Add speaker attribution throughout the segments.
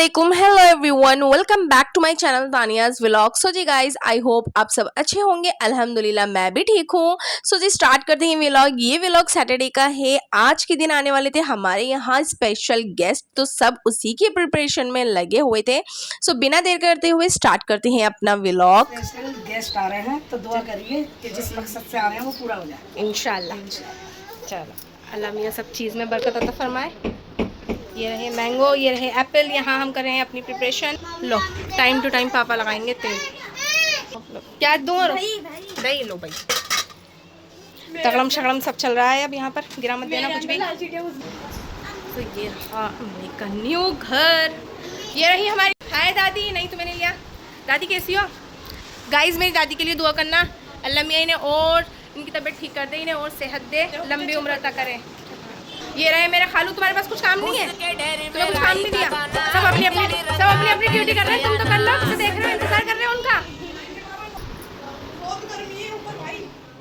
Speaker 1: अस्सलामुअलैकुम, hello everyone, welcome back to my channel Tania's vlog. So जी guys, I hope आप सब अच्छे होंगे। अल्हम्दुलिल्लाह मैं भी ठीक हूँ। सो जी स्टार्ट करते हैं व्लॉग। ये व्लॉग सैटरडे का है। आज के दिन आने वाले थे हमारे यहाँ स्पेशल गेस्ट, तो सब उसी के प्रिपरेशन में लगे हुए थे। सो बिना देर करते हुए स्टार्ट करते हैं अपना व्लॉग।
Speaker 2: स्पेशल गेस्ट आ रहे हैं तो दुआ करिए कि जिस मकसद से आ रहे हैं वो पूरा हो जाए
Speaker 1: इंशाल्लाह। चलो, अल्लाह मियाँ सब चीज़ में बरकत अता फरमाए। ये रहे मैंगो, ये रहे एप्पल। यहाँ हम कर रहे हैं अपनी प्रिपरेशन। लो, टाइम टू टाइम पापा लगाएंगे तेल। क्या दूँ? दही लो भाई। तगड़म शगड़म सब चल रहा है अब यहाँ पर। गिरा मत देना कुछ भी। तो ये रहा अम्मी का न्यू घर। ये रही हमारी हाय दादी। नहीं तो मैंने लिया। दादी कैसी हो? गाइस मेरी दादी के लिए दुआ करना, अल्लाह मियाँ इन्हें और इनकी तबीयत ठीक कर दे, इन्हें और सेहत दे, लंबी उम्र अता करे। ये रहे मेरे खालू। तुम्हारे पास कुछ काम नहीं है? तुम्हें कुछ काम नहीं दिया? सब अपनी अपनी ड्यूटी कर रहे हैं। तुम तो कर लो, तुम देख रहे हो, इंतजार कर रहे हो उनका।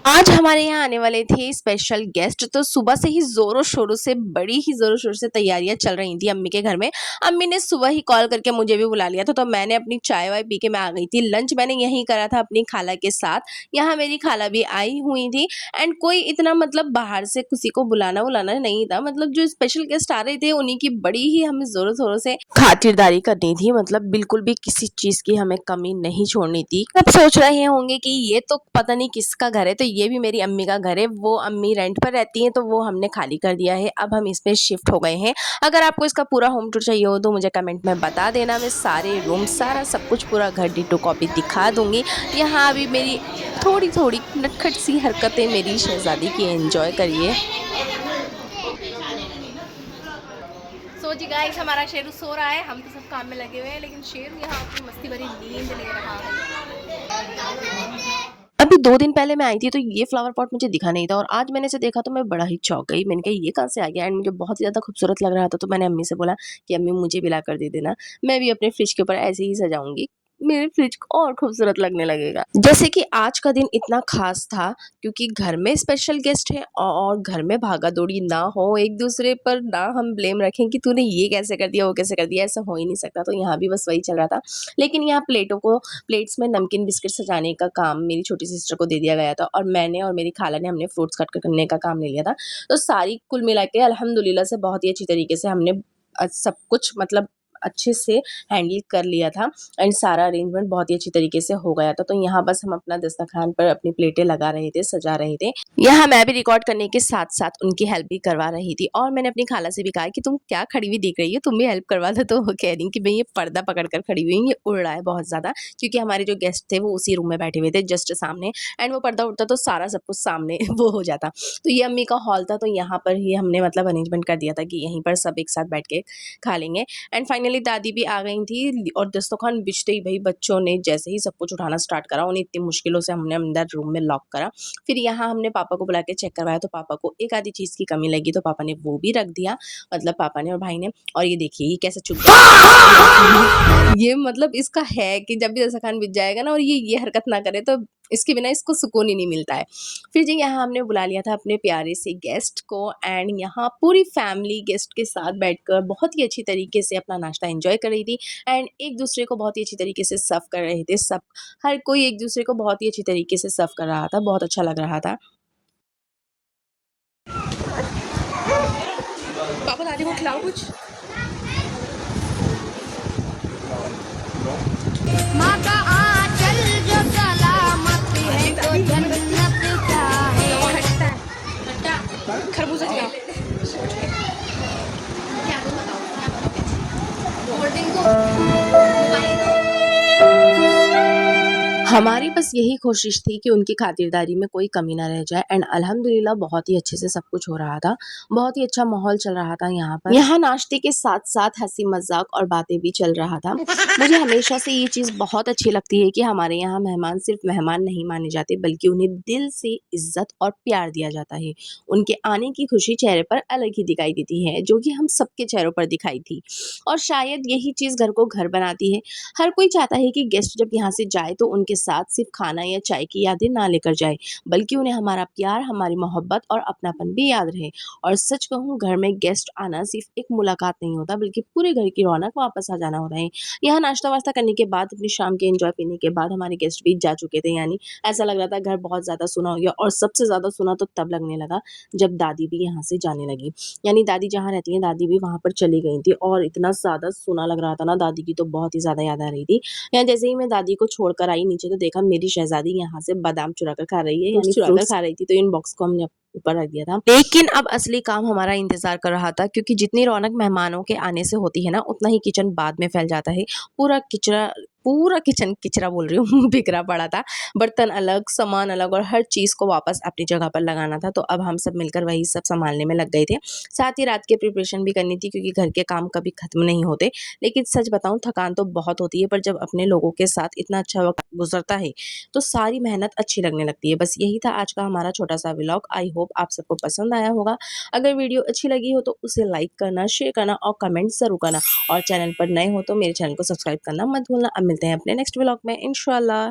Speaker 1: आज हमारे यहाँ आने वाले थे स्पेशल गेस्ट, तो सुबह से ही जोरों शोरों से, बड़ी ही जोरों शोरों से तैयारियां चल रही थी अम्मी के घर में। अम्मी ने सुबह ही कॉल करके मुझे भी बुला लिया था, तो मैंने अपनी चाय वाय पी के मैं आ गई थी। लंच मैंने यहीं करा था अपनी खाला के साथ। यहाँ मेरी खाला भी आई हुई थी। एंड कोई इतना मतलब बाहर से किसी को बुलाना नहीं था। मतलब जो स्पेशल गेस्ट आ रहे थे उन्हीं की बड़ी ही हमें जोरों शोरों से खातिरदारी करनी थी। मतलब बिल्कुल भी किसी चीज की हमें कमी नहीं छोड़नी थी। अब सोच रहे होंगे कि ये तो पता नहीं किसका घर है, तो ये भी मेरी अम्मी का घर है। वो अम्मी रेंट पर रहती हैं, तो वो हमने खाली कर दिया है। अब हम इसमें शिफ्ट हो गए हैं। अगर आपको इसका पूरा होम टूर चाहिए हो तो मुझे कमेंट में बता देना। मैं सारे रूम, सारा सब कुछ, पूरा घर डिटो कॉपी दिखा दूंगी। यहाँ अभी मेरी थोड़ी थोड़ी नटखट सी हरकतें मेरी शहजादी की एंजॉय करिए। सो जी गाइस, हमारा शेरू सो रहा है। हम तो सब काम में लगे हुए हैं, लेकिन शेरू यहाँ अपनी मस्ती भरी नींद ले रहा है। अभी 2 दिन पहले मैं आई थी तो ये फ्लावर पॉट मुझे दिखा नहीं था, और आज मैंने इसे देखा तो मैं बड़ा ही चौंक गई। मैंने कहा ये कहाँ से आ गया, एंड मुझे बहुत ही ज़्यादा खूबसूरत लग रहा था। तो मैंने अम्मी से बोला कि अम्मी मुझे भी ला कर दे देना, मैं भी अपने फ्रिज के ऊपर ऐसे ही सजाऊंगी, मेरे फ्रिज को और खूबसूरत लगने लगेगा। जैसे कि आज का दिन इतना खास था क्योंकि घर में स्पेशल गेस्ट है, और घर में भागा दौड़ी ना हो, एक दूसरे पर ना हम ब्लेम रखें कि तूने ये कैसे कर दिया, वो कैसे कर दिया, ऐसा हो ही नहीं सकता। तो यहाँ भी बस वही चल रहा था। लेकिन यहाँ प्लेट्स में नमकीन बिस्किट सजाने का काम मेरी छोटी सिस्टर को दे दिया गया था, और मैंने और मेरी खाला ने हमने फ्रूट्स कट करने का काम ले लिया था। तो सारी कुल मिला के अल्हम्दुलिल्लाह से बहुत ही अच्छी तरीके से हमने सब कुछ मतलब अच्छे से हैंडल कर लिया था। एंड सारा अरेंजमेंट बहुत ही अच्छी तरीके से हो गया था। तो यहाँ बस हम अपना दस्तरखान पर अपनी प्लेटें लगा रहे थे, सजा रहे थे। यहाँ मैं भी रिकॉर्ड करने के साथ साथ उनकी हेल्प भी करवा रही थी। और मैंने अपनी खाला से भी कहा कि तुम क्या खड़ी हुई दिख रही हो, तुम भी हेल्प करवा दो। तो वो कह रही कि भाई ये पर्दा पकड़ कर खड़ी हुई, ये उड़ रहा है बहुत ज़्यादा, क्योंकि हमारे जो गेस्ट थे वो उसी रूम में बैठे हुए थे जस्ट सामने। एंड वो पर्दा उड़ता तो सारा सब कुछ सामने वो हो जाता। तो ये अम्मी का हॉल था, तो यहाँ पर ही हमने मतलब अरेंजमेंट कर दिया था कि यहीं पर सब एक साथ बैठ के खा लेंगे। एंड फाइनली दादी भी आ गई थी, और दस्तरखान बिछते ही भाई बच्चों ने जैसे ही सब कुछ उठाना स्टार्ट करा, उन्हें इतनी मुश्किलों से हमने अंदर रूम में लॉक करा। फिर यहाँ हमने पापा को बुला के चेक करवाया, तो पापा को एक आधी चीज़ की कमी लगी, तो पापा ने वो भी रख दिया, मतलब पापा ने और भाई ने। और ये देखिए ये कैसे चुप गया। ये मतलब इसका है कि जब भी दस्तरखान बिछ जाएगा ना और ये हरकत ना करे, तो इसके बिना इसको सुकून ही नहीं मिलता है। फिर जी यहाँ हमने बुला लिया था अपने प्यारे से गेस्ट को, एंड यहाँ पूरी फैमिली गेस्ट के साथ बैठकर बहुत ही अच्छी तरीके से अपना नाश्ता एंजॉय कर रही थी। एंड एक दूसरे को बहुत ही अच्छी तरीके से सर्व कर रहे थे। सब, हर कोई एक दूसरे को बहुत ही अच्छी तरीके से सर्व कर रहा था, बहुत अच्छा लग रहा था। पापा दादी को खिलाओ कुछ।
Speaker 3: माँ का आंचल जो सलामत है तो जन्नत चाहे।
Speaker 1: खरबूजा खिलाओ। हमारी बस यही कोशिश थी कि उनकी खातिरदारी में कोई कमी ना रह जाए। एंड अल्हम्दुलिल्लाह बहुत ही अच्छे से सब कुछ हो रहा था, बहुत ही अच्छा माहौल चल रहा था यहाँ पर। यहाँ नाश्ते के साथ साथ हंसी मजाक और बातें भी चल रहा था। मुझे हमेशा से ये चीज़ बहुत अच्छी लगती है कि हमारे यहाँ मेहमान सिर्फ मेहमान नहीं माने जाते, बल्कि उन्हें दिल से इज्जत और प्यार दिया जाता है। उनके आने की खुशी चेहरे पर अलग ही दिखाई देती है, जो कि हम सबके चेहरों पर दिखाई थी, और शायद यही चीज़ घर को घर बनाती है। हर कोई चाहता है कि गेस्ट जब यहाँ से जाए तो उनके साथ सिर्फ खाना या चाय की यादें ना लेकर जाए, बल्कि उन्हें हमारा प्यार, हमारी मोहब्बत और अपनापन भी याद रहे। और सच कहूँ, घर में गेस्ट आना सिर्फ एक मुलाकात नहीं होता, बल्कि पूरे घर की रौनक वापस आ जाना होता है। यहाँ नाश्ता-वाश्ता करने के बाद, अपनी शाम के एन्जॉय पीने के बाद हमारे गेस्ट भी जा चुके थे, यानी ऐसा लग रहा था घर बहुत ज़्यादा सूना हो गया। और सबसे ज़्यादा सूना तो तब लगने लगा जब दादी भी यहाँ से जाने लगी। यानी दादी जहाँ रहती हैं, दादी भी वहाँ पर चली गई थी और इतना ज़्यादा सूना लग रहा था ना, दादी की तो बहुत ही ज़्यादा याद आ रही थी। यहाँ जैसे ही मैं दादी को छोड़कर आई नीचे, तो देखा मेरी शहज़ादी यहाँ से बादाम चुरा कर खा रही है, यानी फ्रूट्स खा रही थी। तो इन बॉक्स को हमने ऊपर रख दिया था। लेकिन अब असली काम हमारा इंतज़ार कर रहा था, क्योंकि जितनी रौनक मेहमानों के आने से होती है ना, उतना ही किचन बाद में फैल जाता है। पूरा किचन किचरा बोल रही हूँ बिखरा पड़ा था। बर्तन अलग, सामान अलग और हर चीज़ को वापस अपनी जगह पर लगाना था। तो अब हम सब मिलकर वही सब सँभालने में लग गए थे। साथ ही रात की प्रिपरेशन भी करनी थी, क्योंकि घर के काम कभी ख़त्म नहीं होते। लेकिन सच बताऊँ, थकान तो बहुत होती है, पर जब अपने लोगों के साथ इतना अच्छा वक़्त गुज़रता है, तो सारी मेहनत अच्छी लगने लगती है। बस यही था आज का हमारा छोटा-सा व्लॉग। आई होप आप सबको पसंद आया होगा। अगर वीडियो अच्छी लगी हो तो उसे लाइक करना, शेयर करना और कमेंट ज़रूर करना। और चैनल पर नए हो तो मेरे चैनल को सब्सक्राइब करना मत भूलना। अब मिलते हैं अपने नेक्स्ट व्लॉग में इंशाल्लाह।